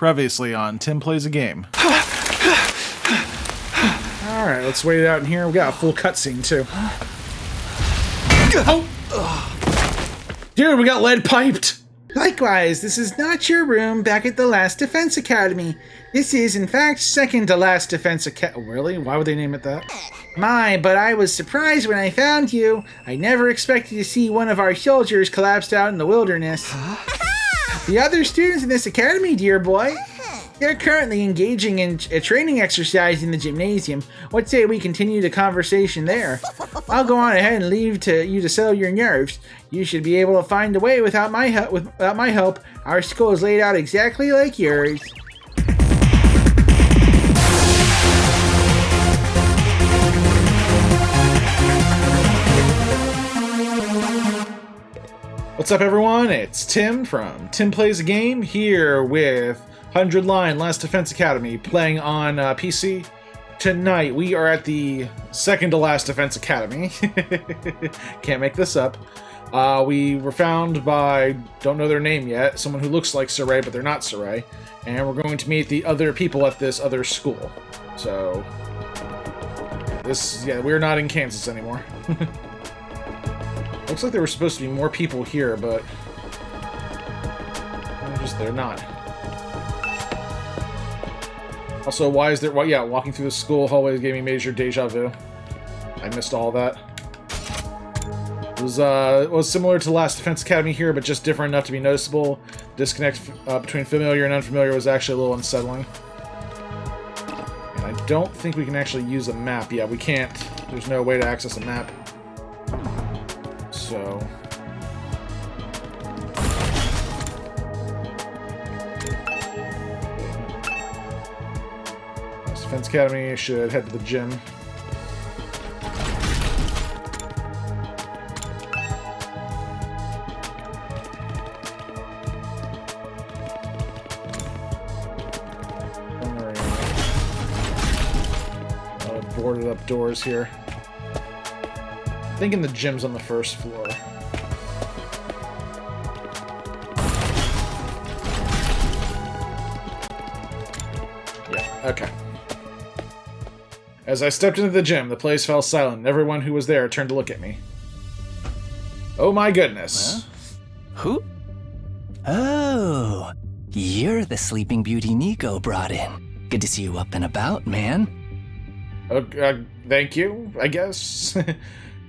Previously on Tim Plays a Game. Alright, let's wait it out in here. We got a full cutscene, too. Dude, we got lead piped! Likewise, this is not your room back at the Last Defense Academy. This is, in fact, second to Last Defense Academy. Really? Why would they name it that? My, but I was surprised when I found you. I never expected to see one of our soldiers collapsed out in the wilderness. The other students in this academy, dear boy, they're currently engaging in a training exercise in the gymnasium. What say we continue the conversation there? I'll go on ahead and leave you to settle your nerves. You should be able to find a way without my help. Our school is laid out exactly like yours. What's up, everyone? It's Tim from Tim Plays a Game here with 100 Line Last Defense Academy playing on PC. Tonight we are at the second to Last Defense Academy. Can't make this up. We were found by, don't know their name yet, someone who looks like Sirei, but they're not Sirei. And we're going to meet the other people at this other school. So, we're not in Kansas anymore. Looks like there were supposed to be more people here, but they're not. Also, why is there? Well, yeah, walking through the school hallways gave me major deja vu. I missed all that. It was similar to Last Defense Academy here, but just different enough to be noticeable. Disconnect between familiar and unfamiliar was actually a little unsettling. And I don't think we can actually use a map. Yeah, we can't. There's no way to access a map. So, Defense Academy should head to the gym. Boarded up doors here. I'm thinking the gym's on the first floor. Yeah, okay. As I stepped into the gym, the place fell silent, and everyone who was there turned to look at me. Oh my goodness. Who? Oh, you're the Sleeping Beauty Nico brought in. Good to see you up and about, man. Thank you, I guess.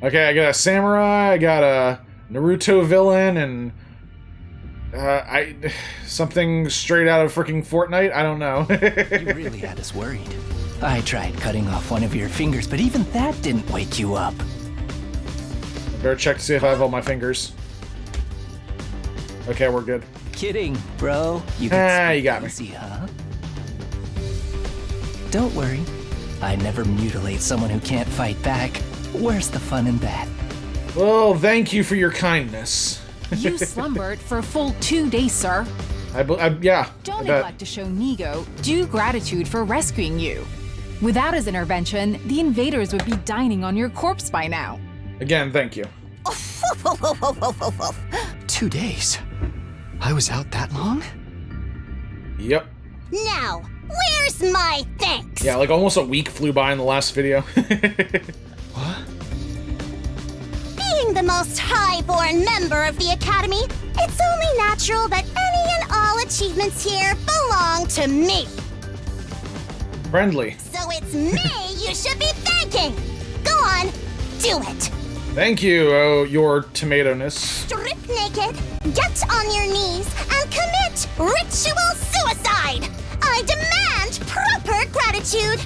Okay, I got a samurai, I got a Naruto villain, and something straight out of freaking Fortnite. I don't know. You really had us worried. I tried cutting off one of your fingers, but even that didn't wake you up. I better check to see if I have all my fingers. Okay, we're good. Kidding, bro. You got me. Easy, huh? Don't worry. I never mutilate someone who can't fight back. Where's the fun in that? Well, thank you for your kindness. You slumbered for a full 2 days, sir. Yeah. Don't neglect to show Nigo due gratitude for rescuing you. Without his intervention, the invaders would be dining on your corpse by now. Again, thank you. 2 days? I was out that long? Yep. Now, where's my thanks? Yeah, like almost a week flew by in the last video. What? Being the most high-born member of the Academy, it's only natural that any and all achievements here belong to me. Friendly. So it's me you should be thanking. Go on, do it. Thank you, oh, your tomato-ness. Strip naked, get on your knees, and commit ritual suicide. I demand proper gratitude.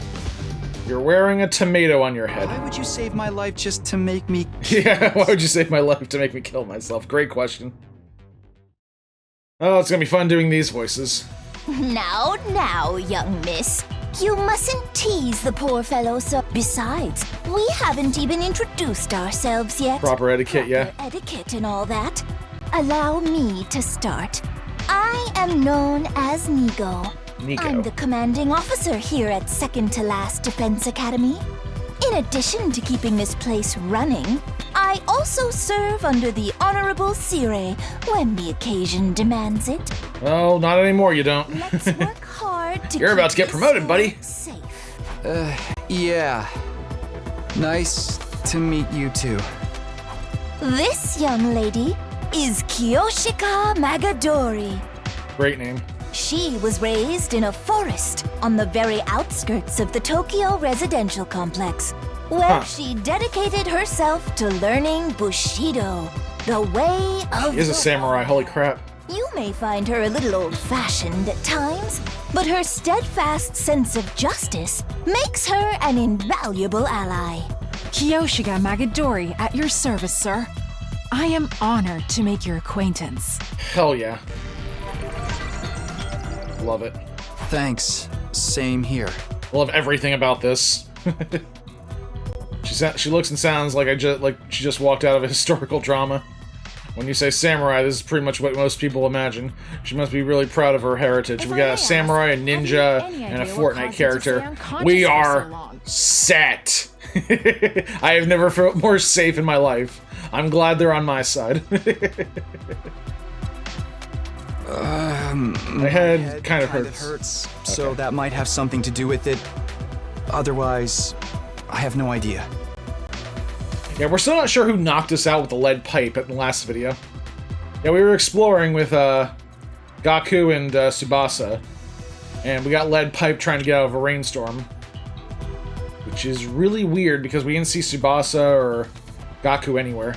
You're wearing a tomato on your head. Why would you save my life just to make me... Yeah, why would you save my life to make me kill myself? Great question. Oh, it's gonna be fun doing these voices. Now, young miss. You mustn't tease the poor fellow, sir. Besides, we haven't even introduced ourselves yet. Proper etiquette, yeah. Proper etiquette and all that. Allow me to start. I am known as Nigo. I'm the commanding officer here at Second to Last Defense Academy. In addition to keeping this place running, I I also serve under the Honorable Sirei when the occasion demands it. Well, not anymore, you don't. Let's work hard to You're about to get keep promoted, this buddy. war safe. Yeah. Nice to meet you too. This young lady is Kiyoshika Magadori. Great name. She was raised in a forest on the very outskirts of the Tokyo residential complex, where she dedicated herself to learning Bushido, the way of He is a samurai, holy crap. You may find her a little old-fashioned at times, but her steadfast sense of justice makes her an invaluable ally. Kiyoshika Magadori at your service, sir. I am honored to make your acquaintance. Hell yeah. Love it. Thanks. Same here. Love everything about this. She looks and sounds like she just walked out of a historical drama. When you say samurai, this is pretty much what most people imagine. She must be really proud of her heritage. We got a samurai, a ninja, and a Fortnite character. We are set. I have never felt more safe in my life. I'm glad they're on my side. My head kind of hurts. So that might have something to do with it. Otherwise, I have no idea. Yeah, we're still not sure who knocked us out with the lead pipe in the last video. Yeah, we were exploring with Gaku and Tsubasa, and we got lead pipe trying to get out of a rainstorm, which is really weird because we didn't see Tsubasa or Gaku anywhere.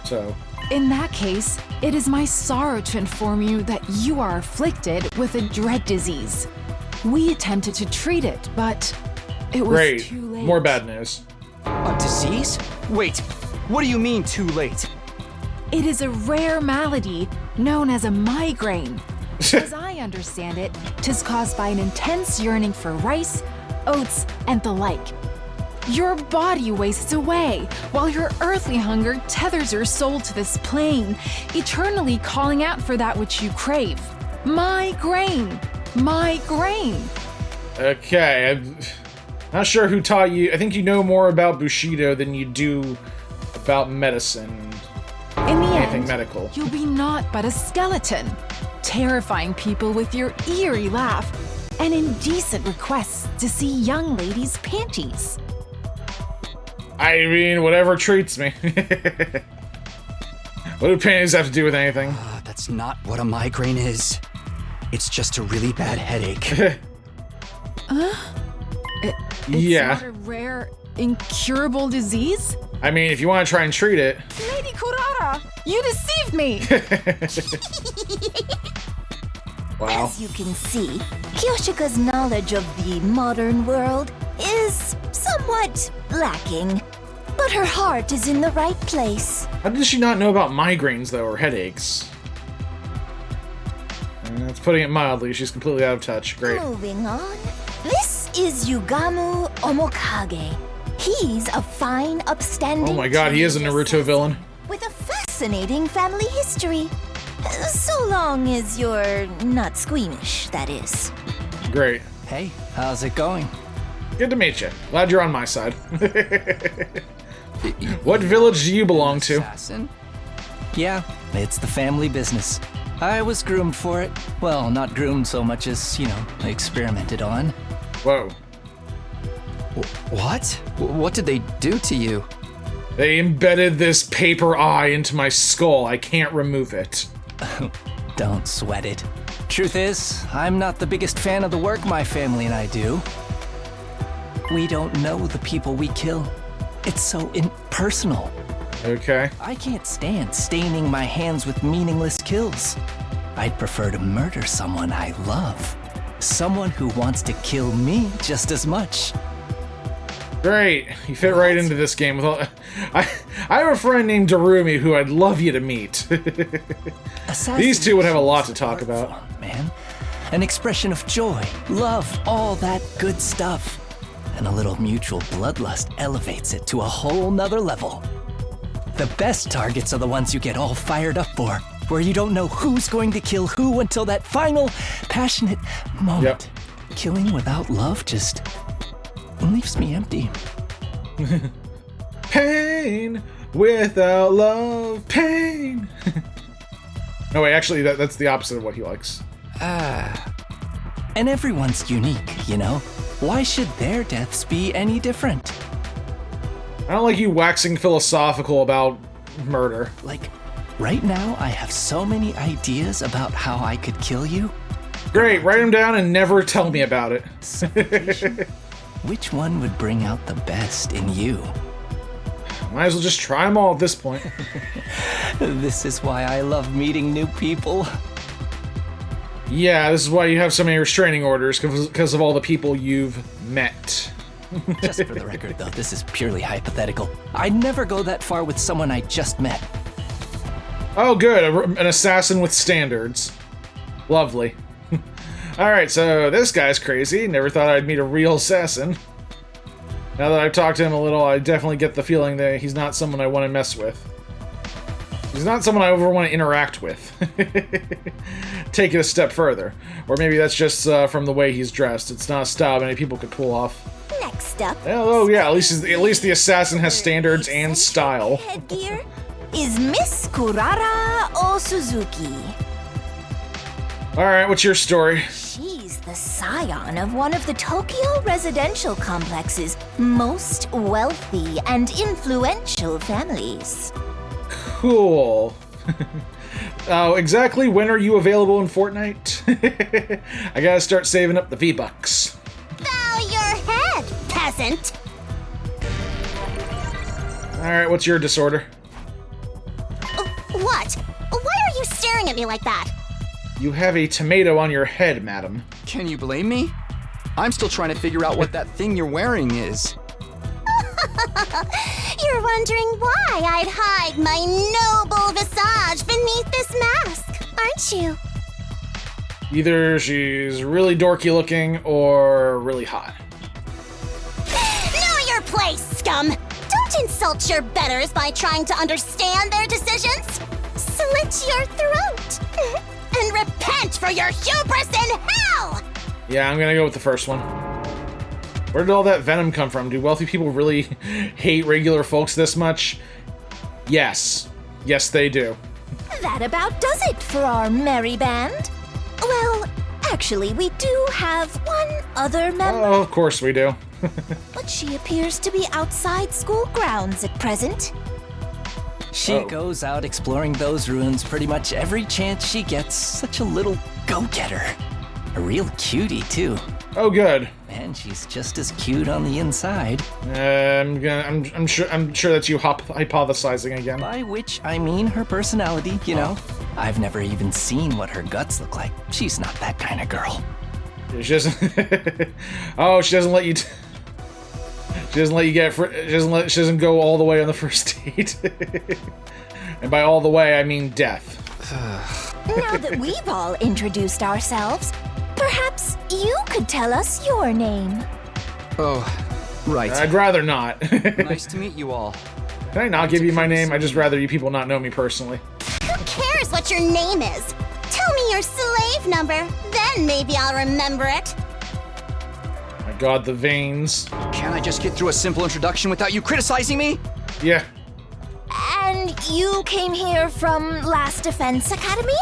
So, In that case, it is my sorrow to inform you that you are afflicted with a dread disease. We attempted to treat it, but it was great. too late. More bad news. A disease? Wait, what do you mean too late? It is a rare malady known as a migraine. As I understand it, 'tis caused by an intense yearning for rice, oats, and the like. Your body wastes away, while your earthly hunger tethers your soul to this plane, eternally calling out for that which you crave. Migraine! Migraine! Okay, I'm not sure who taught you. I think you know more about Bushido than you do about medicine. In the Anything end, medical. you'll be naught but a skeleton, terrifying people with your eerie laugh and indecent requests to see young ladies' panties. I mean, whatever treats me. What do panties have to do with anything? That's not what a migraine is. It's just a really bad headache. It's Yeah. not a rare, incurable disease? I mean, if you want to try and treat it. Lady Kurara, you deceived me! Wow. As you can see, Kiyoshika's knowledge of the modern world is somewhat lacking, but her heart is in the right place. How did she not know about migraines, though, or headaches? That's putting it mildly. She's completely out of touch. Great. Moving on, this is Yugamu Omokage. He's a fine, upstanding. Oh my god, he is a Naruto villain. With a fascinating family history. So long as you're not squeamish, that is. Great. Hey, how's it going? Good to meet you. Glad you're on my side. What village do you belong to? Assassin? Yeah, it's the family business. I was groomed for it. Well, not groomed so much as, experimented on. Whoa. What? What did they do to you? They embedded this paper eye into my skull. I can't remove it. Don't sweat it. Truth is, I'm not the biggest fan of the work my family and I do. We don't know the people we kill. It's so impersonal. Okay. I can't stand staining my hands with meaningless kills. I'd prefer to murder someone I love. Someone who wants to kill me just as much. Great. You fit right into this game with all. I have a friend named Darumi who I'd love you to meet. These two would have a lot to talk about. Form, man. An expression of joy, love, all that good stuff. And a little mutual bloodlust elevates it to a whole nother level. The best targets are the ones you get all fired up for, where you don't know who's going to kill who until that final, passionate moment. Yep. Killing without love just leaves me empty. Pain Without love, pain. No, wait, actually, that's the opposite of what he likes. And everyone's unique, you know? Why should their deaths be any different? I don't like you waxing philosophical about murder. Like, right now I have so many ideas about how I could kill you. Great, write them down and never tell me about it. Suffocation? Which one would bring out the best in you? Might as well just try them all at this point. This is why I love meeting new people. Yeah, this is why you have so many restraining orders, because of all the people you've met. Just for the record, though, this is purely hypothetical. I'd never go that far with someone I just met. Oh, good, an assassin with standards. Lovely. Alright, so this guy's crazy. Never thought I'd meet a real assassin. Now that I've talked to him a little, I definitely get the feeling that he's not someone I want to mess with. He's not someone I ever want to interact with. Take it a step further. Or maybe that's just from the way he's dressed. It's not a style many people could pull off. Next up. Oh yeah, at least the assassin has standards and style. Headgear is Miss Kurara Osuzuki. Alright, what's your story? She's the scion of one of the Tokyo residential complex's most wealthy and influential families. Cool. Oh, exactly when are you available in Fortnite? I gotta start saving up the V-Bucks. Bow your head, peasant! Alright, what's your disorder? What? Why are you staring at me like that? You have a tomato on your head, madam. Can you blame me? I'm still trying to figure out what that thing you're wearing is. You're wondering why I'd hide my noble visage beneath this mask, aren't you? Either she's really dorky looking or really hot. Know your place, scum! Don't insult your betters by trying to understand their decisions! Slit your throat! And repent for your hubris in hell! Yeah, I'm gonna go with the first one. Where did all that venom come from? Do wealthy people really hate regular folks this much? Yes. Yes, they do. That about does it for our merry band. Well, actually, we do have one other member. Oh, of course we do. But she appears to be outside school grounds at present. She goes out exploring those ruins pretty much every chance she gets. Such a little go-getter. A real cutie, too. Oh, good. And she's just as cute on the inside. I'm sure that's you hypothesizing again. By which I mean her personality, you know. I've never even seen what her guts look like. She's not that kind of girl. She doesn't. Oh, she doesn't let you. She doesn't let you get. She doesn't go all the way on the first date. And by all the way, I mean death. Now that we've all introduced ourselves, perhaps you could tell us your name. Oh, right. I'd rather not. Nice to meet you all. Can I not give you my name? I'd just rather you people not know me personally. Who cares what your name is? Tell me your slave number, then maybe I'll remember it. My God, the veins. Can't I just get through a simple introduction without you criticizing me? Yeah. And you came here from Last Defense Academy?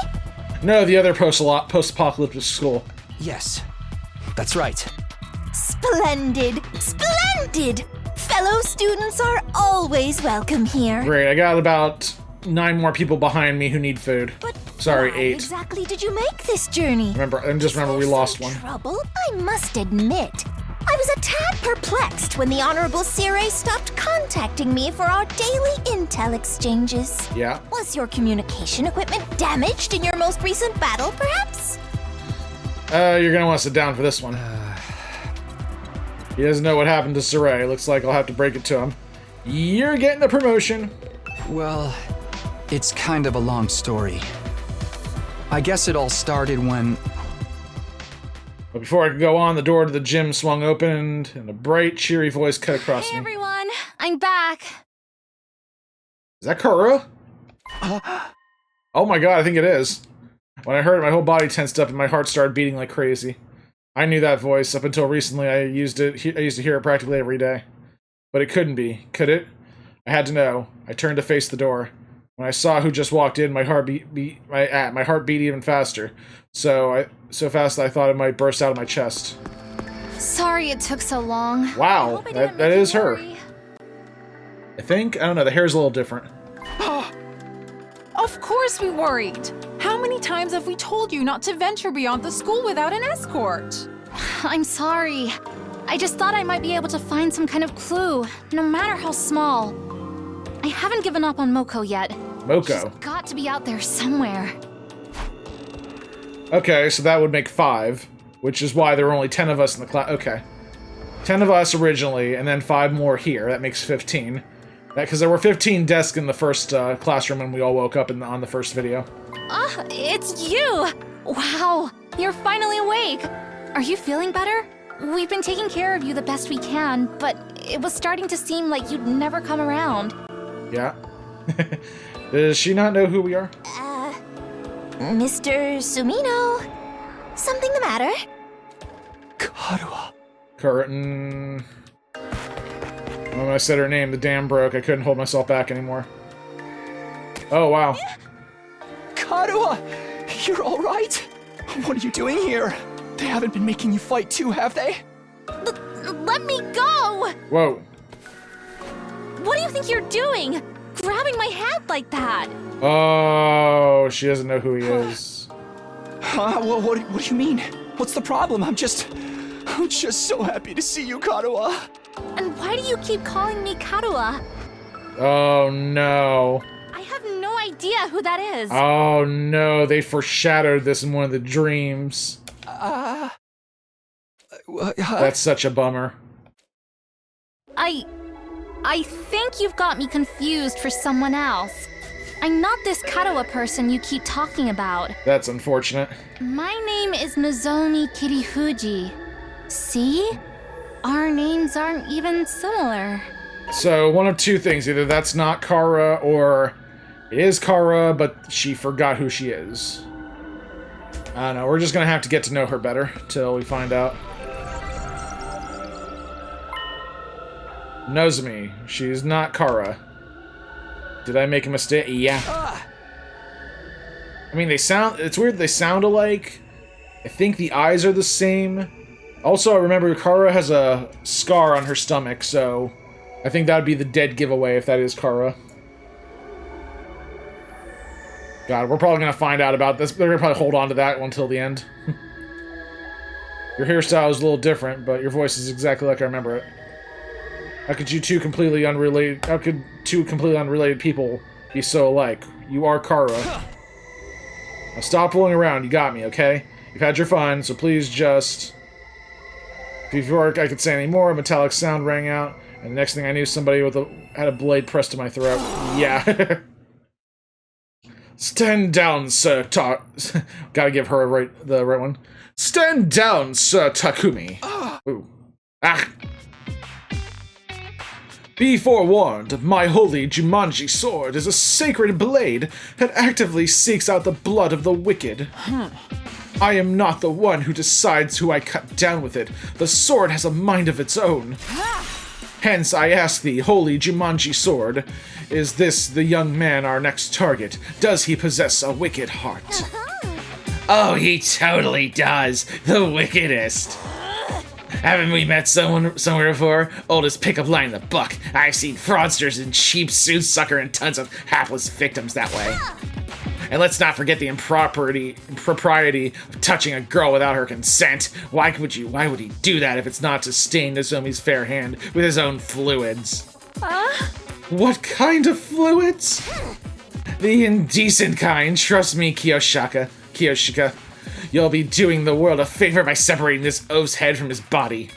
No, the other post-apocalyptic school. Yes, that's right. Splendid! Splendid! Fellow students are always welcome here. Great, I got about 9 more people behind me who need food. But Sorry, why 8. exactly did you make this journey? Remember we lost one. Trouble? I must admit, I was a tad perplexed when the Honorable Sirei stopped contacting me for our daily intel exchanges. Yeah. Was your communication equipment damaged in your most recent battle, perhaps? You're gonna want to sit down for this one. He doesn't know what happened to Sirei. Looks like I'll have to break it to him. You're getting a promotion. Well, it's kind of a long story. I guess it all started when... But before I could go on, the door to the gym swung open and a bright, cheery voice cut across Hey me. everyone, I'm back. Is that Karua? Oh my God, I think it is. When I heard it, my whole body tensed up and my heart started beating like crazy. I knew that voice. Up until recently, I used to hear it practically every day. But it couldn't be, could it? I had to know. I turned to face the door. When I saw who just walked in, my heart beat even faster. So fast that I thought it might burst out of my chest. Sorry it took so long. Wow, that is her. Worry. I think. I don't know. The hair's a little different. Of course we worried. How many times have we told you not to venture beyond the school without an escort? I'm sorry. I just thought I might be able to find some kind of clue, no matter how small. I haven't given up on Moko yet. Moko. She's got to be out there somewhere. Okay, so that would make 5, which is why there were only 10 of us in the class. Okay. 10 of us originally, and then 5 more here. That makes 15. Because there were 15 desks in the first classroom when we all woke up on the first video. It's you! Wow, you're finally awake. Are you feeling better? We've been taking care of you the best we can, but it was starting to seem like you'd never come around. Yeah. Does she not know who we are? Mr. Sumino? Something the matter? Karua. Curtin. When I said her name, the dam broke. I couldn't hold myself back anymore. Oh, wow. Karua! You're alright? What are you doing here? They haven't been making you fight too, have they? Let me go! Whoa. What do you think you're doing? Grabbing my hand like that? Oh, she doesn't know who he is. What do you mean? What's the problem? I'm just so happy to see you, Karua. And why do you keep calling me Karua? Oh, no. I have no idea who that is. Oh, no. They foreshadowed this in one of the dreams. That's such a bummer. I think you've got me confused for someone else. I'm not this Karua person you keep talking about. That's unfortunate. My name is Nozomi Kirifuji. See? Our names aren't even similar. So, one of two things. Either that's not Kara, or it is Kara, but she forgot who she is. I don't know. We're just gonna have to get to know her better till we find out. Nozomi. She's not Kara. Did I make a mistake? Yeah. I mean, it's weird they sound alike. I think the eyes are the same. Also, I remember Kara has a scar on her stomach, so I think that would be the dead giveaway if that is Kara. God, we're probably gonna find out about this. They're gonna probably hold on to that one till the end. Your hairstyle is a little different, but your voice is exactly like I remember it. How could two completely unrelated people be so alike? You are Kara. Now stop fooling around, you got me, okay? You've had your fun, so please just... Before I could say any more, a metallic sound rang out, and the next thing I knew, somebody had a blade pressed to my throat. Yeah. Stand down, Sir Gotta give her the right one. Stand down, Sir Takumi. Ooh. Ah. Be forewarned, my holy Jumanji sword is a sacred blade that actively seeks out the blood of the wicked. I am not the one who decides who I cut down with it. The sword has a mind of its own. Hence, I ask thee, holy Jumanji sword, is this the young man our next target? Does he possess a wicked heart? Oh, he totally does. The wickedest. Haven't we met someone somewhere before? Oldest pickup line in the book. I've seen fraudsters in cheap suits suckering tons of hapless victims that way. And let's not forget the impropriety of touching a girl without her consent. Why would he do that if it's not to stain Nozomi's fair hand with his own fluids? What kind of fluids? The indecent kind. Trust me, Kiyoshika. You'll be doing the world a favor by separating this oaf's head from his body.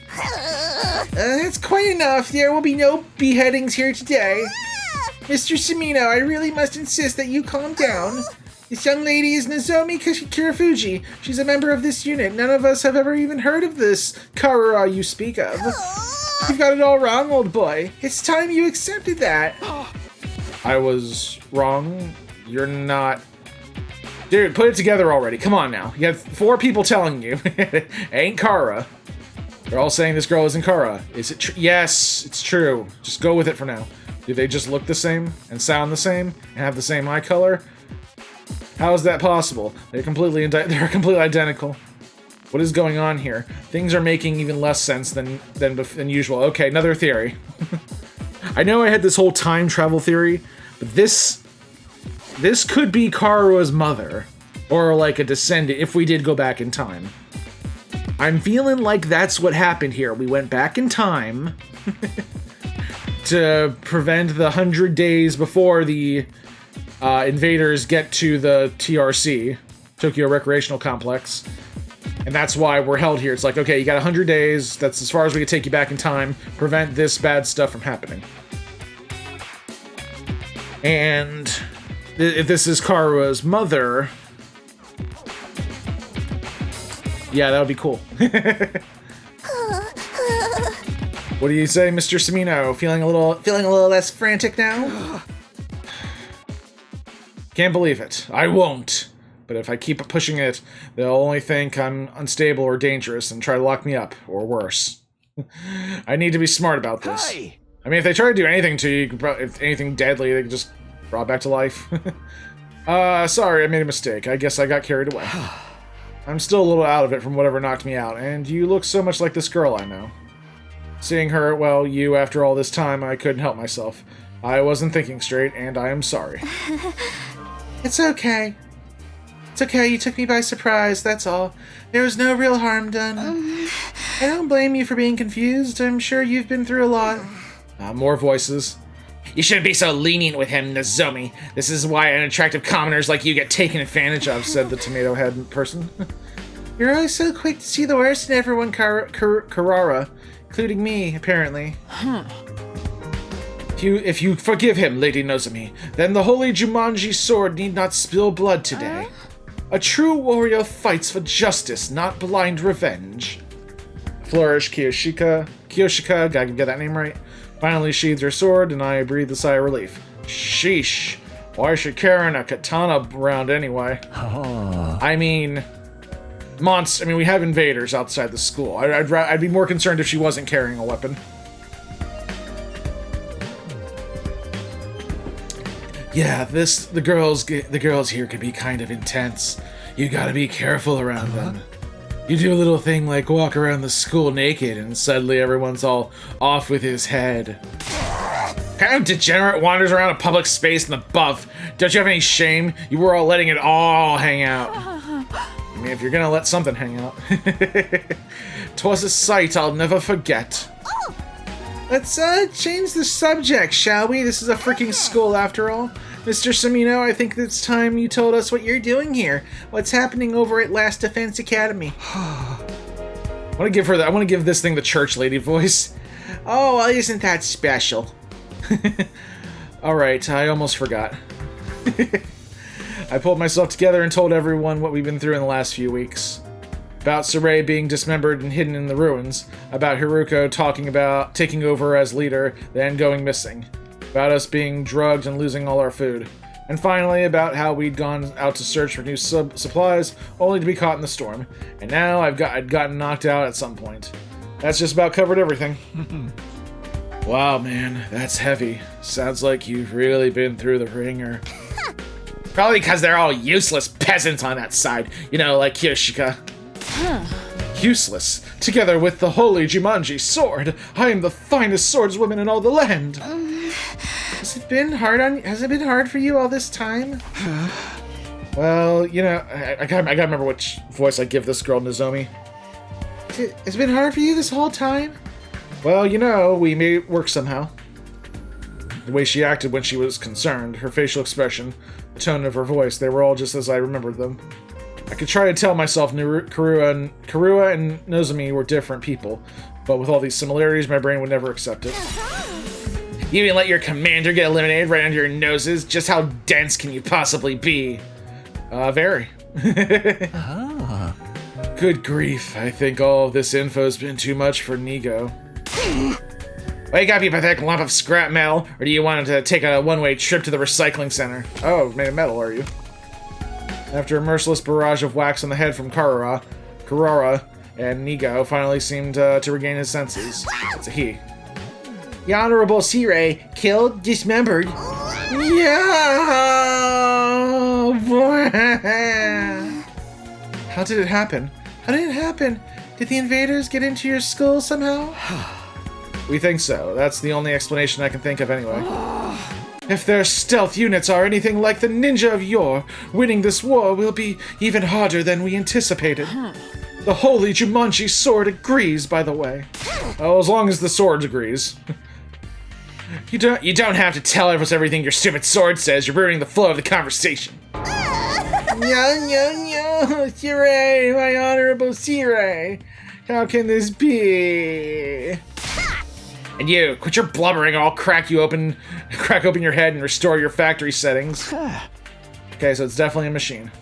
That's quite enough. There will be no beheadings here today. Mr. Sumino, I really must insist that you calm down. This young lady is Nozomi Kirifuji. She's a member of this unit. None of us have ever even heard of this Karua you speak of. You've got it all wrong, old boy. It's time you accepted that. I was wrong. You're not... Dude, put it together already. Come on now. You have 4 people telling you. Ain't Kara. They're all saying this girl isn't Kara. Is it true? Yes, it's true. Just go with it for now. Do they just look the same and sound the same and have the same eye color? How is that possible? They're completely identical. What is going on here? Things are making even less sense than usual. Okay, another theory. I know I had this whole time travel theory, but this could be Karua's mother, or like a descendant if we did go back in time. I'm feeling like that's what happened here. We went back in time to prevent the 100 days before the invaders get to the TRC, Tokyo Recreational Complex. And that's why we're held here. It's like, okay, you got 100 days. That's as far as we can take you back in time. Prevent this bad stuff from happening. And if this is Karua's mother... Yeah, that would be cool. What do you say, Mr. Sumino? Feeling a little less frantic now? Can't believe it. I won't. But if I keep pushing it, they'll only think I'm unstable or dangerous and try to lock me up, or worse. I need to be smart about this. Hi. I mean, if they try to do anything to you, if anything deadly, they can just draw back to life. Sorry, I made a mistake. I guess I got carried away. I'm still a little out of it from whatever knocked me out, and you look so much like this girl I know. Seeing her, well, you, after all this time, I couldn't help myself. I wasn't thinking straight, and I am sorry. It's okay. It's okay, you took me by surprise, that's all. There was no real harm done. I don't blame you for being confused. I'm sure you've been through a lot. More voices. You shouldn't be so lenient with him, Nozomi. This is why unattractive commoners like you get taken advantage of, said the tomato head person. You're always so quick to see the worst in everyone, Karara, including me, apparently. If you forgive him, Lady Nozomi, then the holy Jumanji sword need not spill blood today. A true warrior fights for justice, not blind revenge. Flourish, Kiyoshika, gotta get that name right, finally sheathed her sword, and I breathed a sigh of relief. Sheesh. Why is she carrying a katana around anyway? I mean, we have invaders outside the school. I'd be more concerned if she wasn't carrying a weapon. Yeah, the girls here can be kind of intense. You gotta be careful around them. You do a little thing like walk around the school naked and suddenly everyone's all off with his head. Kind of degenerate wanders around a public space in the buff. Don't you have any shame? You were all letting it all hang out. I mean, if you're gonna let something hang out. 'Twas a sight I'll never forget. Let's change the subject, shall we? This is a freaking school after all. Mr. Sumino, I think it's time you told us what you're doing here. What's happening over at Last Defense Academy? I want to give this thing the church lady voice. Oh, well, isn't that special? Alright, I almost forgot. I pulled myself together and told everyone what we've been through in the last few weeks. About Sirei being dismembered and hidden in the ruins. About Haruko talking about taking over as leader, then going missing. About us being drugged and losing all our food. And finally, about how we'd gone out to search for new supplies, only to be caught in the storm. And now I'd gotten knocked out at some point. That's just about covered everything. Wow, man, that's heavy. Sounds like you've really been through the ringer. Probably because they're all useless peasants on that side. You know, like Kiyoshika. Useless. Together with the holy Jumanji sword, I am the finest swordswoman in all the land. Has it been hard for you all this time? Well, you know, I gotta remember which voice I give this girl, Nozomi. It's been hard for you this whole time? Well, you know, we made it work somehow. The way she acted when she was concerned, her facial expression, the tone of her voice, they were all just as I remembered them. I could try to tell myself Karua and Nozomi were different people, but with all these similarities, my brain would never accept it. You didn't let your commander get eliminated right under your noses? Just how dense can you possibly be? Very. Good grief, I think all of this info's been too much for Nigo. Wake up, you pathetic lump of scrap metal, or do you want him to take a one-way trip to the recycling center? Oh, made of metal, are you? After a merciless barrage of wax on the head from Karua, and Nigo finally seemed to regain his senses. It's a he. The Honorable Sirei, killed, dismembered. Yeah! How did it happen? How did it happen? Did the invaders get into your school somehow? We think so. That's the only explanation I can think of anyway. If their stealth units are anything like the ninja of yore, winning this war will be even harder than we anticipated. The holy Jumanji sword agrees, by the way. Oh, as long as the sword agrees. You don't have to tell us everything your stupid sword says. You're ruining the flow of the conversation. No, Sirei, my honorable Sirei. How can this be? And you, quit your blubbering, I'll crack open your head and restore your factory settings. Okay, so it's definitely a machine.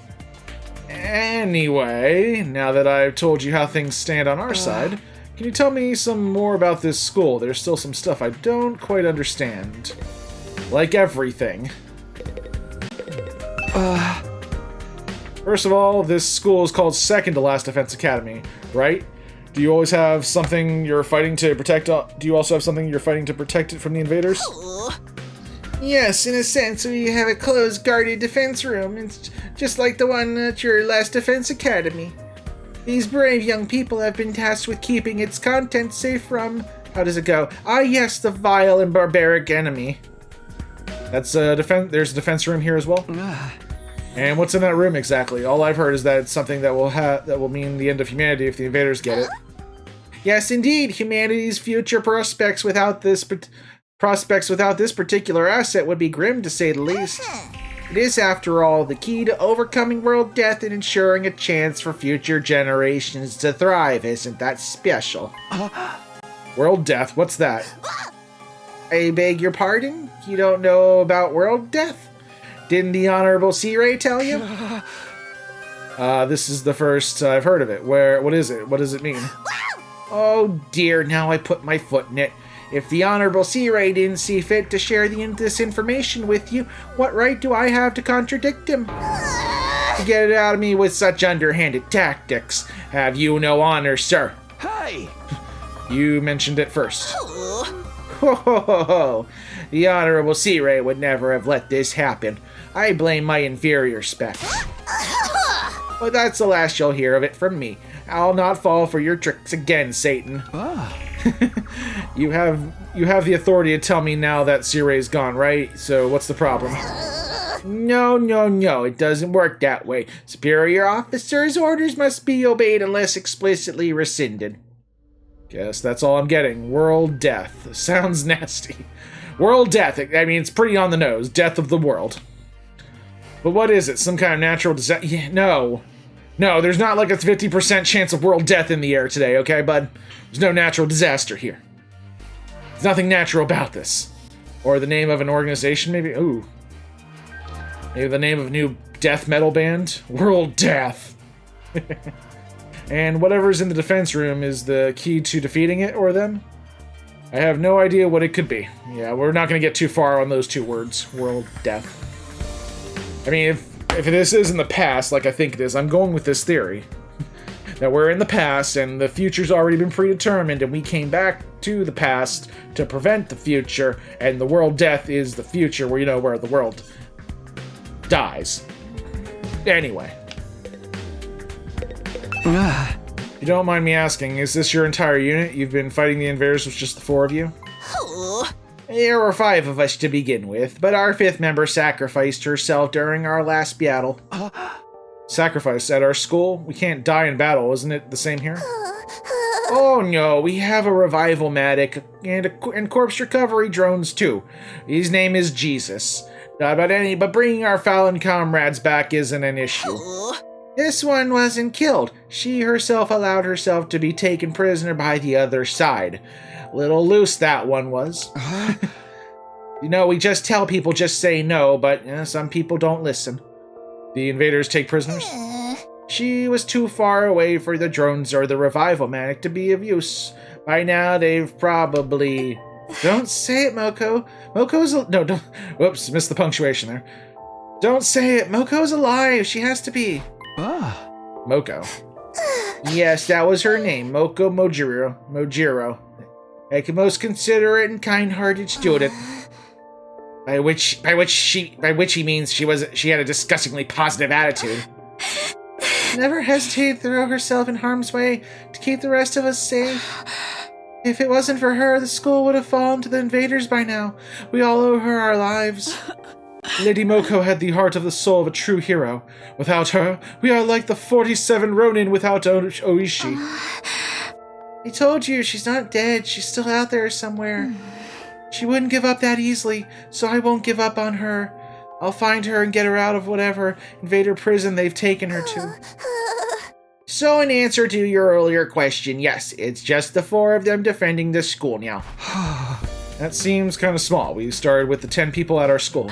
Anyway, now that I've told you how things stand on our side, can you tell me some more about this school? There's still some stuff I don't quite understand. Like everything. First of all, this school is called Second to Last Defense Academy, right? Do you always have something you're fighting to protect? Do you also have something you're fighting to protect it from the invaders? Yes, in a sense, we have a closed, guarded defense room. It's just like the one at your last defense academy. These brave young people have been tasked with keeping its contents safe from... How does it go? Ah, yes, the vile and barbaric enemy. That's there's a defense room here as well? And what's in that room exactly? All I've heard is that it's something that will mean the end of humanity if the invaders get it. Yes, indeed. Humanity's future prospects without this particular asset would be grim, to say the least. It is, after all, the key to overcoming world death and ensuring a chance for future generations to thrive. Isn't that special? World death? What's that? I beg your pardon? You don't know about world death? Didn't the Honorable Sirei tell you? This is the first I've heard of it. What is it? What does it mean? Oh dear, now I put my foot in it. If the Honorable Sirei didn't see fit to share this information with you, what right do I have to contradict him? To get it out of me with such underhanded tactics. Have you no honor, sir? Hey! You mentioned it first. Ho ho ho ho! The Honorable Sirei would never have let this happen. I blame my inferior specs. But that's the last you'll hear of it from me. I'll not fall for your tricks again, Satan. You have the authority to tell me now that Sirei's gone, right? So what's the problem? No, it doesn't work that way. Superior officers' orders must be obeyed unless explicitly rescinded. Guess that's all I'm getting. World death. Sounds nasty. World death. I mean, it's pretty on the nose. Death of the world. But what is it? Some kind of natural disaster? Yeah, no, there's not like a 50% chance of world death in the air today, okay, bud? There's no natural disaster here. There's nothing natural about this. Or the name of an organization, maybe? Ooh. Maybe the name of a new death metal band? World Death. And whatever's in the defense room is the key to defeating it or them? I have no idea what it could be. Yeah, we're not going to get too far on those two words. World Death. I mean, if this is in the past, like I think it is, I'm going with this theory. That we're in the past, and the future's already been predetermined, and we came back to the past to prevent the future, and the world death is the future, where where the world dies. Anyway. If you don't mind me asking, is this your entire unit? You've been fighting the invaders with just the 4 of you? There were 5 of us to begin with, but our 5th member sacrificed herself during our last battle. Sacrifice at our school? We can't die in battle, isn't it the same here? Oh no, we have a revival medic and corpse recovery drones too. His name is Jesus. But bringing our fallen comrades back isn't an issue. This one wasn't killed. She herself allowed herself to be taken prisoner by the other side. Little loose that one was. We just tell people just say no, but some people don't listen. The invaders take prisoners? She was too far away for the drones or the revival manic to be of use. By now, they've probably... Don't say it, Moko. No, don't... Whoops, missed the punctuation there. Don't say it. Moko's alive. She has to be. Moko. Yes, that was her name. Moko Mojiro. like a most considerate and kind-hearted student. By which he means she had a disgustingly positive attitude. Never hesitated to throw herself in harm's way to keep the rest of us safe. If it wasn't for her, the school would have fallen to the invaders by now. We all owe her our lives. Lady Moko had the heart of the soul of a true hero. Without her, we are like the 47 Ronin without Oishi. I told you, she's not dead. She's still out there somewhere. She wouldn't give up that easily, so I won't give up on her. I'll find her and get her out of whatever invader prison they've taken her to. So in answer to your earlier question, yes, it's just the 4 of them defending this school now. That seems kind of small. We started with the 10 people at our school.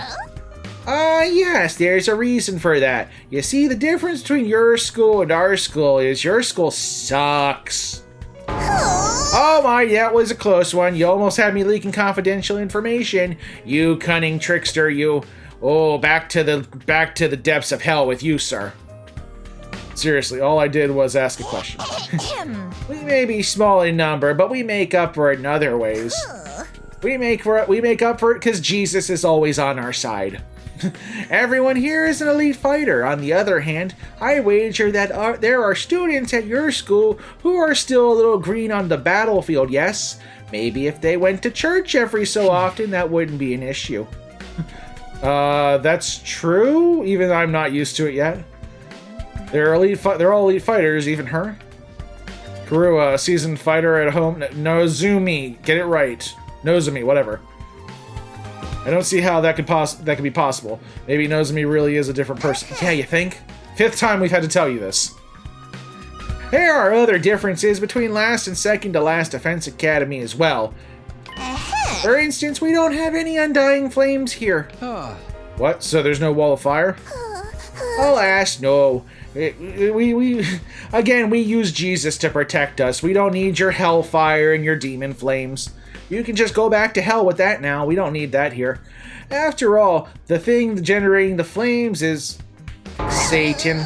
Yes, there's a reason for that. You see, the difference between your school and our school is your school sucks. Oh my, that was a close one. You almost had me leaking confidential information. You cunning trickster, you. Oh, back to the depths of hell with you, sir. Seriously, all I did was ask a question. We may be small in number, but we make up for it in other ways. We make up for it because Jesus is always on our side. Everyone here is an elite fighter. On the other hand, I wager that there are students at your school who are still a little green on the battlefield, yes? Maybe if they went to church every so often, that wouldn't be an issue. That's true, even though I'm not used to it yet. They're all elite fighters, even her. Karua, seasoned fighter at home. Nozumi, get it right. Nozumi, whatever. I don't see how that could be possible. Maybe Nozumi really is a different person. Yeah, you think? 5th time we've had to tell you this. There are other differences between last and second to last Defense Academy as well. For instance, we don't have any undying flames here. What? So there's no wall of fire? Alas, no. We use Jesus to protect us. We don't need your hellfire and your demon flames. You can just go back to hell with that now. We don't need that here. After all, the thing generating the flames is Satan.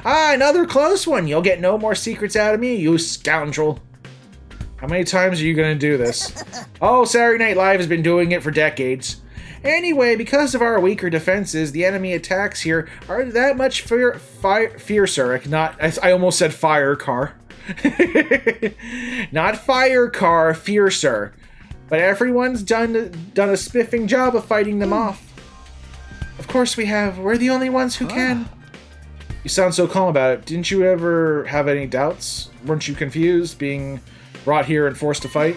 Another close one. You'll get no more secrets out of me, you scoundrel. How many times are you gonna do this? Oh, Saturday Night Live has been doing it for decades. Anyway, because of our weaker defenses, the enemy attacks here are that much fiercer. I almost said fire car. Not fire car, fiercer. But everyone's done a spiffing job of fighting them off. Of course we have. We're the only ones who can. You sound so calm about it. Didn't you ever have any doubts? Weren't you confused being brought here and forced to fight?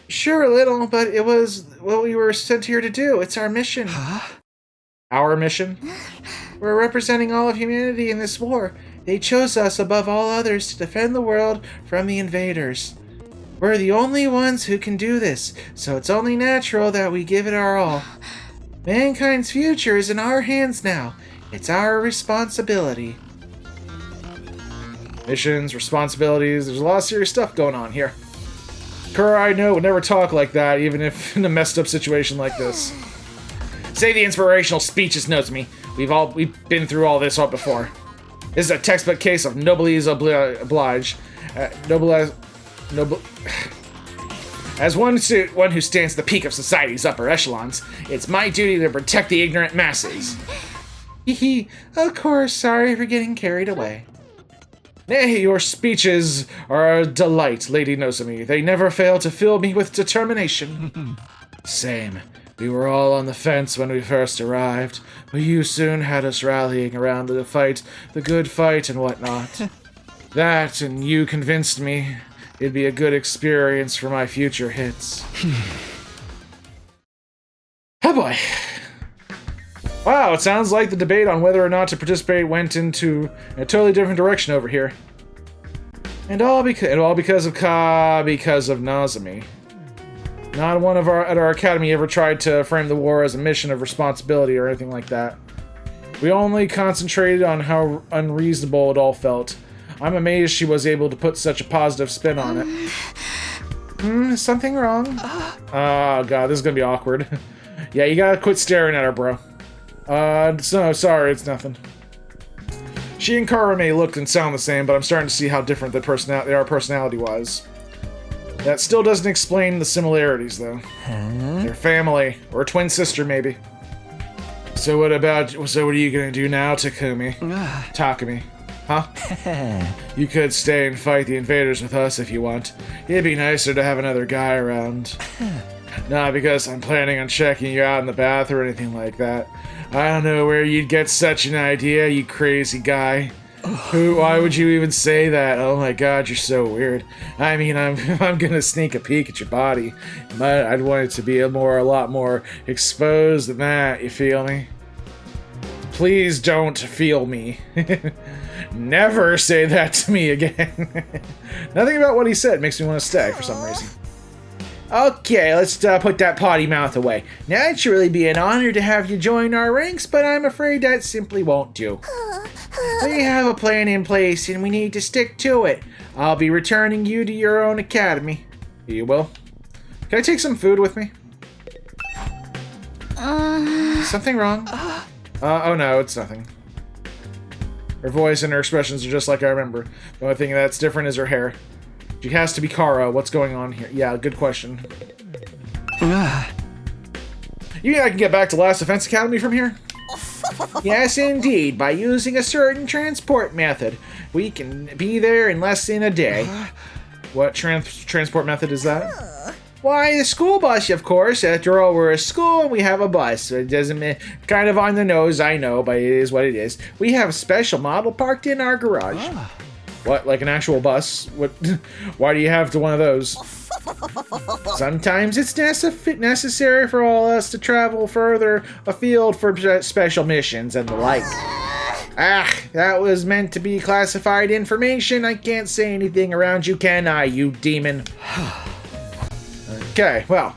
Sure, a little, but it was what we were sent here to do. It's our mission. Our mission? We're representing all of humanity in this war. They chose us above all others to defend the world from the invaders. We're the only ones who can do this, so it's only natural that we give it our all. Mankind's future is in our hands now. It's our responsibility. Missions, responsibilities, there's a lot of serious stuff going on here. Karua, I know, would never talk like that, even if in a messed up situation like this. Say the inspirational speeches, Nozumi. We've been through all this before. This is a textbook case of noblesse oblige. As one who stands at the peak of society's upper echelons, it's my duty to protect the ignorant masses. Of course, sorry for getting carried away. Nay, your speeches are a delight, Lady Nozumi. They never fail to fill me with determination. Same. We were all on the fence when we first arrived, but you soon had us rallying around the fight, the good fight and whatnot. That, and you convinced me it'd be a good experience for my future hits. Oh boy. Wow, it sounds like the debate on whether or not to participate went into a totally different direction over here. And all because of Nozumi. Not one of at our academy ever tried to frame the war as a mission of responsibility or anything like that. We only concentrated on how unreasonable it all felt. I'm amazed she was able to put such a positive spin on it. Is something wrong? Oh god, this is gonna be awkward. Yeah, you gotta quit staring at her, bro. So, sorry, it's nothing. She and Karua may look and sound the same, but I'm starting to see how different they are personality-wise. That still doesn't explain the similarities, though. They're family, or twin sister, maybe. So what are you gonna do now, Takumi? Takumi. Huh? You could stay and fight the invaders with us if you want. It'd be nicer to have another guy around. Not because I'm planning on checking you out in the bath or anything like that. I don't know where you'd get such an idea, you crazy guy. Why would you even say that? Oh my god, you're so weird. I mean, I'm gonna sneak a peek at your body, but I'd want it to be a lot more exposed than that, you feel me? Please don't feel me. Never say that to me again. Nothing about what he said makes me want to stay for some reason. Okay, let's put that potty mouth away. Now, it'd really be an honor to have you join our ranks, but I'm afraid that simply won't do. We have a plan in place, and we need to stick to it. I'll be returning you to your own academy. You will? Can I take some food with me? Something wrong? Oh no, it's nothing. Her voice and her expressions are just like I remember. The only thing that's different is her hair. She has to be Kara. What's going on here? Yeah, good question. You think I can get back to Last Defense Academy from here? Yes, indeed. By using a certain transport method. We can be there in less than a day. What transport method is that? Why, the school bus, of course. After all, we're a school and we have a bus. So it doesn't kind of on the nose, I know, but it is what it is. We have a special model parked in our garage. What, like an actual bus? What? Why do you have one of those? Sometimes it's necessary for all us to travel further afield for special missions and the like. That was meant to be classified information. I can't say anything around you, can I, you demon? Okay, well,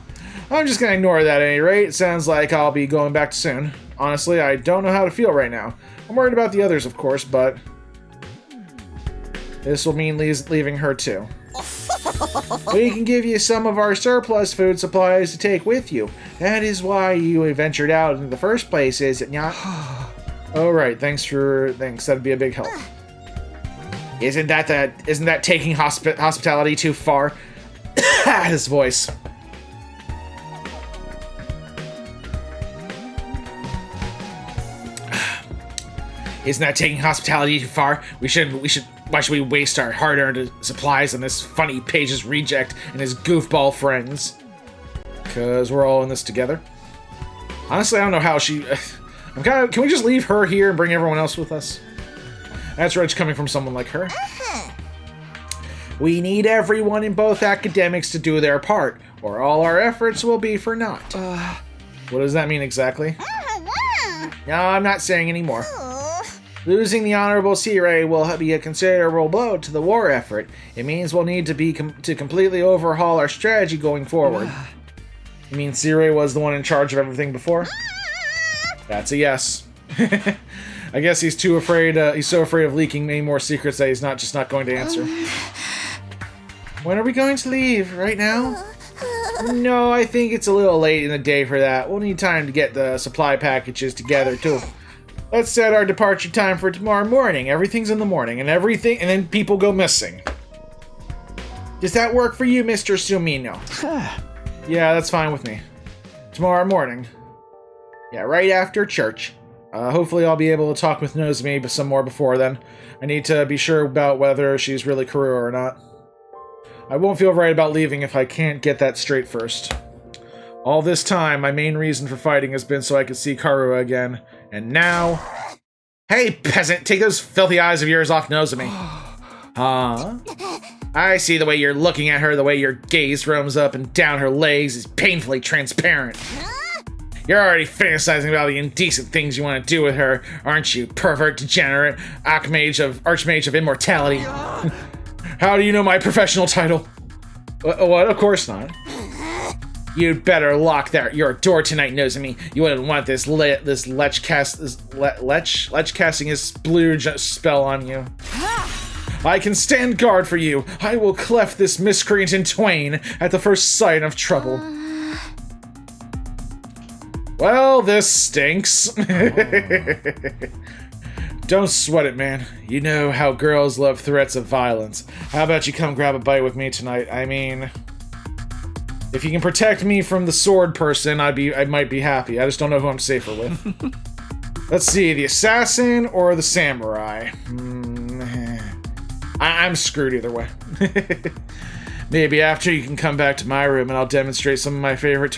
I'm just gonna ignore that at any rate. It sounds like I'll be going back soon. Honestly, I don't know how to feel right now. I'm worried about the others, of course, but this will mean leaving her too. We can give you some of our surplus food supplies to take with you. That is why you ventured out in the first place, is it not? Oh, right. Thanks. That'd be a big help. Isn't that taking hospitality too far? His voice. Isn't that taking hospitality too far? Why should we waste our hard-earned supplies on this funny Page's reject and his goofball friends? Because we're all in this together. Honestly, I don't know how she... can we just leave her here and bring everyone else with us? That's rich coming from someone like her. We need everyone in both academics to do their part, or all our efforts will be for naught. What does that mean exactly? No, I'm not saying anymore. Losing the Honorable Sirei will be a considerable blow to the war effort. It means we'll need to completely overhaul our strategy going forward. You mean Sirei was the one in charge of everything before? That's a yes. I guess he's too afraid. He's so afraid of leaking many more secrets that he's not going to answer. When are we going to leave? Right now? No, I think it's a little late in the day for that. We'll need time to get the supply packages together too. Let's set our departure time for tomorrow morning. Everything's in the morning, and then people go missing. Does that work for you, Mr. Sumino? Yeah, that's fine with me. Tomorrow morning. Yeah, right after church. Hopefully I'll be able to talk with Nozomi some more before then. I need to be sure about whether she's really Karua or not. I won't feel right about leaving if I can't get that straight first. All this time, my main reason for fighting has been so I could see Karua again. And now... Hey, peasant! Take those filthy eyes of yours off Nozomi. Huh? I see the way you're looking at her, the way your gaze roams up and down her legs is painfully transparent. You're already fantasizing about the indecent things you want to do with her, aren't you, pervert, degenerate, archmage of immortality? How do you know my professional title? What? Of course not. You'd better lock your door tonight, Nozomi. You wouldn't want this lech casting his splooge spell on you. I can stand guard for you. I will cleft this miscreant in twain at the first sign of trouble. Well, this stinks. Don't sweat it, man. You know how girls love threats of violence. How about you come grab a bite with me tonight? I mean, If you can protect me from the sword person, I might be happy. I just don't know who I'm safer with. Let's see, the assassin or the samurai? I'm screwed either way. Maybe after you can come back to my room and I'll demonstrate some of my favorite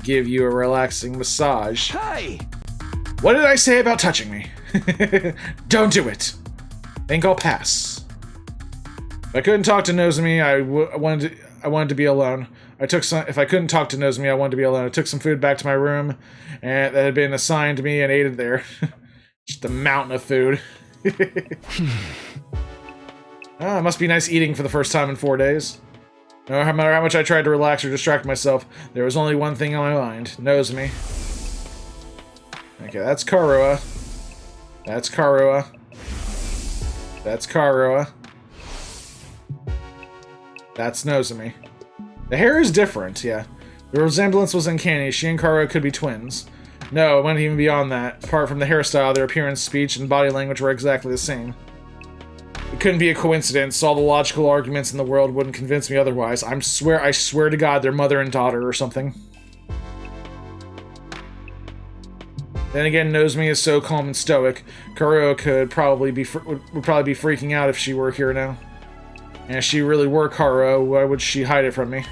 give you a relaxing massage. Hey! What did I say about touching me? Don't do it. Think I'll pass. If I couldn't talk to Nozomi, I wanted to be alone. If I couldn't talk to Nozomi, I wanted to be alone. I took some food back to my room and that had been assigned to me and ate it there. Just a mountain of food. It must be nice eating for the first time in 4 days. No matter how much I tried to relax or distract myself, there was only one thing on my mind. Nozomi. Okay, that's Karua. That's Karua. That's Karua. That's Nozomi. The hair is different, yeah. The resemblance was uncanny. She and Karua could be twins. No, it went even beyond that. Apart from the hairstyle, their appearance, speech, and body language were exactly the same. It couldn't be a coincidence. All the logical arguments in the world wouldn't convince me otherwise. I swear to God, they're mother and daughter or something. Then again, Nozomi is so calm and stoic. Karua would probably be freaking out if she were here now. And if she really were Karua, why would she hide it from me?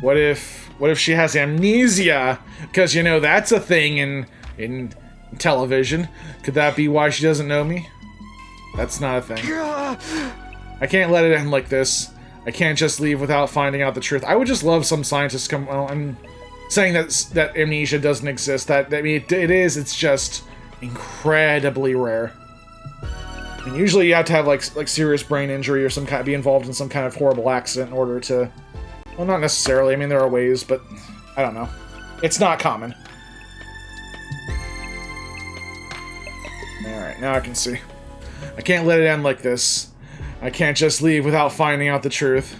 What if she has amnesia? Because, you know, that's a thing in television. Could that be why she doesn't know me? That's not a thing. I can't let it end like this. I can't just leave without finding out the truth. I would just love some scientists come... Well, I'm saying that amnesia doesn't exist. I mean, it is. It's just incredibly rare. I mean, usually you have to have like serious brain injury or some kind, be involved in some kind of horrible accident in order to... Well, not necessarily. I mean, there are ways, but I don't know. It's not common. Alright, now I can see. I can't let it end like this. I can't just leave without finding out the truth.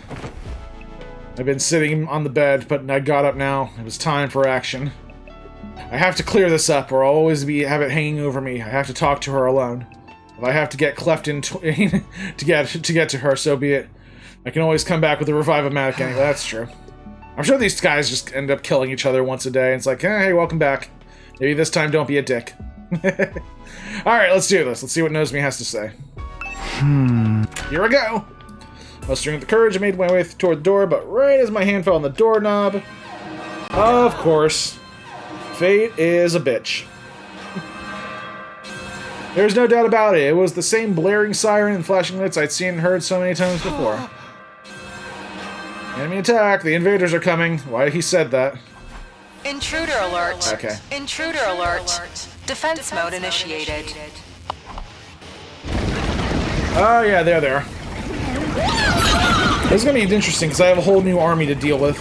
I've been sitting on the bed, but I got up now. It was time for action. I have to clear this up, or I'll always have it hanging over me. I have to talk to her alone. If I have to get cleft in twain to get to her, so be it. I can always come back with a revive-o-matic anyway. That's true. I'm sure these guys just end up killing each other once a day. And it's like, hey, welcome back. Maybe this time don't be a dick. Alright, let's do this. Let's see what Nozomi has to say. Here we go! Mustering up the courage, I made my way toward the door, but right as my hand fell on the doorknob... Of course. Fate is a bitch. There's no doubt about it. It was the same blaring siren and flashing lights I'd seen and heard so many times before. Enemy attack! The invaders are coming. Why he said that? Intruder alert. Okay. Intruder alert. Defense mode initiated. Oh yeah, they're there. This is gonna be interesting because I have a whole new army to deal with.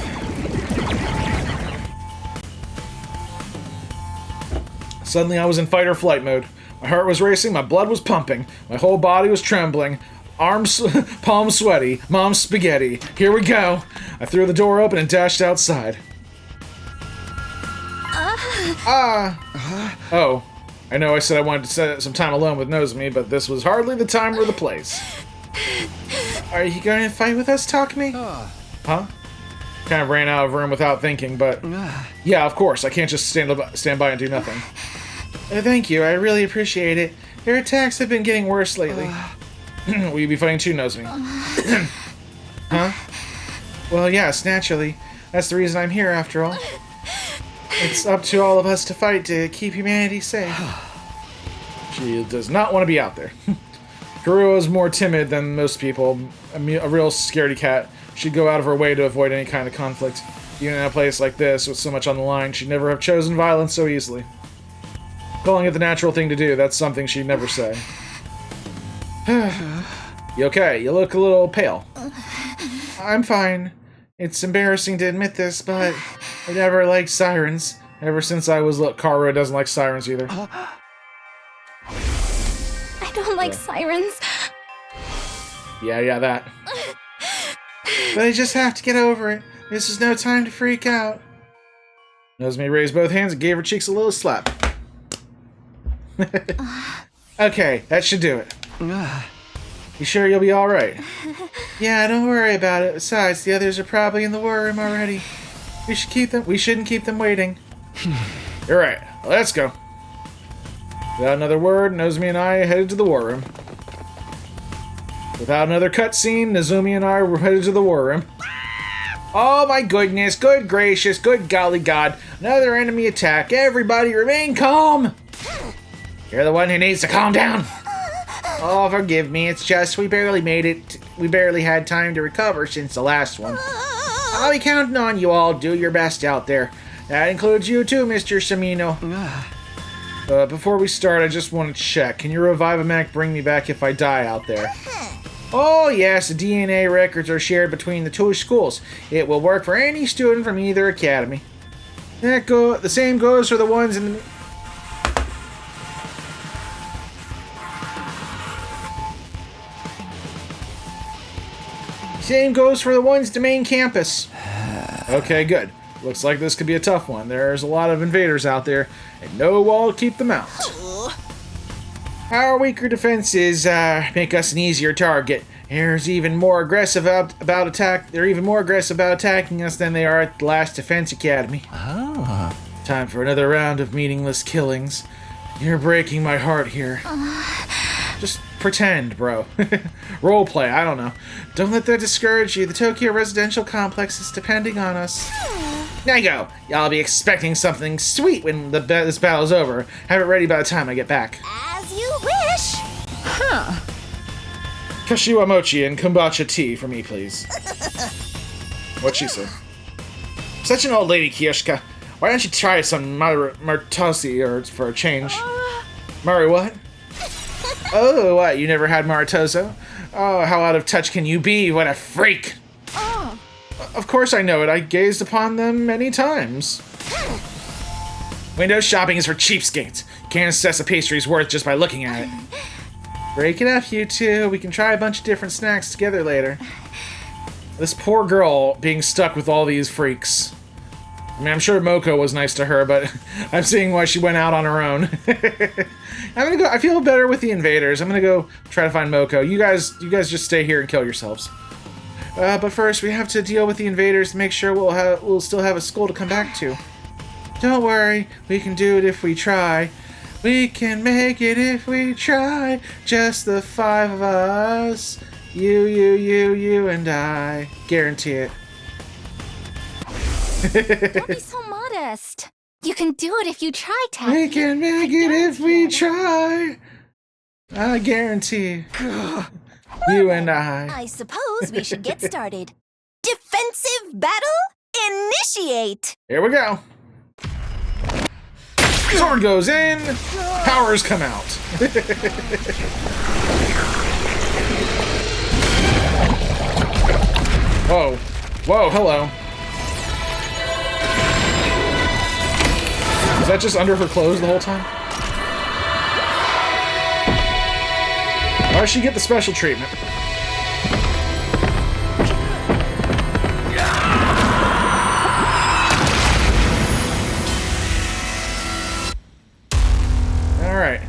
Suddenly I was in fight or flight mode. My heart was racing, my blood was pumping, my whole body was trembling, palms sweaty, mom's spaghetti. Here we go! I threw the door open and dashed outside. Oh. I know I said I wanted to set some time alone with Nozomi, but this was hardly the time or the place. Are you going to fight with us, Takumi? Huh? Kind of ran out of room without thinking, but... Yeah, of course. I can't just stand by and do nothing. Thank you. I really appreciate it. Your attacks have been getting worse lately. Will you be fighting too, Nozomi? Huh? Well, yes, naturally. That's the reason I'm here, after all. It's up to all of us to fight to keep humanity safe. She does not want to be out there. Karua is more timid than most people. A real scaredy cat. She'd go out of her way to avoid any kind of conflict. Even in a place like this, with so much on the line, she'd never have chosen violence so easily. Calling it the natural thing to do, that's something she'd never say. You okay? You look a little pale. I'm fine. It's embarrassing to admit this, but I never liked sirens. Ever since I was little. Karua doesn't like sirens either. I don't like sirens. Yeah, that. But I just have to get over it. This is no time to freak out. Nozomi raised both hands and gave her cheeks a little slap. Okay, that should do it. You sure you'll be alright? Yeah, don't worry about it. Besides, the others are probably in the war room already. We shouldn't keep them waiting. You're right. Let's go. Without another word, Nozomi and I headed to the war room. Without another cutscene, Nozomi and I were headed to the war room. Oh my goodness, good gracious, good golly god. Another enemy attack. Everybody remain calm. You're the one who needs to calm down. Oh, forgive me. It's just we barely made it. We barely had time to recover since the last one. I'll be counting on you all. Do your best out there. That includes you too, Mr. Sumino. Before we start, I just want to check. Can your Revive-A-Mac bring me back if I die out there? Oh yes, the DNA records are shared between the two schools. It will work for any student from either academy. The same goes for the ones in the... Same goes for the ones at the main campus. Okay, good. Looks like this could be a tough one. There's a lot of invaders out there, and no wall to keep them out. Our weaker defenses make us an easier target. They're even more aggressive about attacking us than they are at the last defense academy. Time for another round of meaningless killings. You're breaking my heart here. Just pretend, bro. Roleplay, I don't know. Don't let that discourage you. The Tokyo residential complex is depending on us. Now you go. Y'all be expecting something sweet when this battle's over. Have it ready by the time I get back. As you wish. Kashiwa mochi and kombucha tea for me, please. What'd she say? Such an old lady, Kiyoshika. Why don't you try some maritosi or for a change? Mari, what? Oh, what? You never had maritoso? Oh, how out of touch can you be? What a freak! Of course I know it. I gazed upon them many times. Window shopping is for cheapskates. Can't assess a pastry's worth just by looking at it. Break it up, you two. We can try a bunch of different snacks together later. This poor girl being stuck with all these freaks. I mean, I'm sure Moko was nice to her, but I'm seeing why she went out on her own. I'm gonna go. I feel better with the invaders. I'm gonna go try to find Moko. You guys just stay here and kill yourselves. But first, we have to deal with the invaders to make sure we'll still have a school to come back to. Don't worry, we can do it if we try. We can make it if we try. Just the five of us. You, and I. Guarantee it. Don't be so modest. You can do it if you try, Taffy. We can make it if we try. I guarantee. You and I. I suppose we should get started. Defensive battle? Initiate! Here we go. Sword goes in. Powers come out. Whoa. Whoa, hello. Was that just under her clothes the whole time? Why does she get the special treatment? Alright.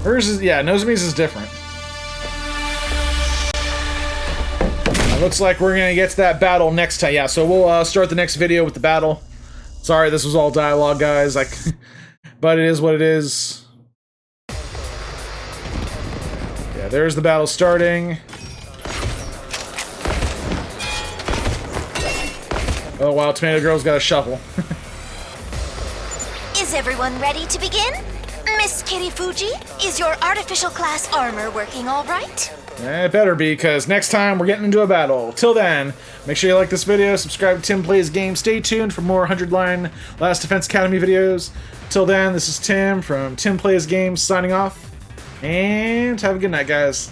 Hers is, yeah, Nozomi's is different. Looks like we're gonna get to that battle next time. Yeah, so we'll start the next video with the battle. Sorry, this was all dialogue, guys. But it is what it is. Yeah, there's the battle starting. Oh wow, Tomato Girl's got a shovel. Is everyone ready to begin? Miss Kirifuji, is your artificial class armor working all right? It better be, because next time we're getting into a battle. Till then, make sure you like this video, subscribe to TimPlaysAGame, stay tuned for more 100-line Last Defense Academy videos. Till then, this is Tim from TimPlaysAGame signing off, and have a good night, guys.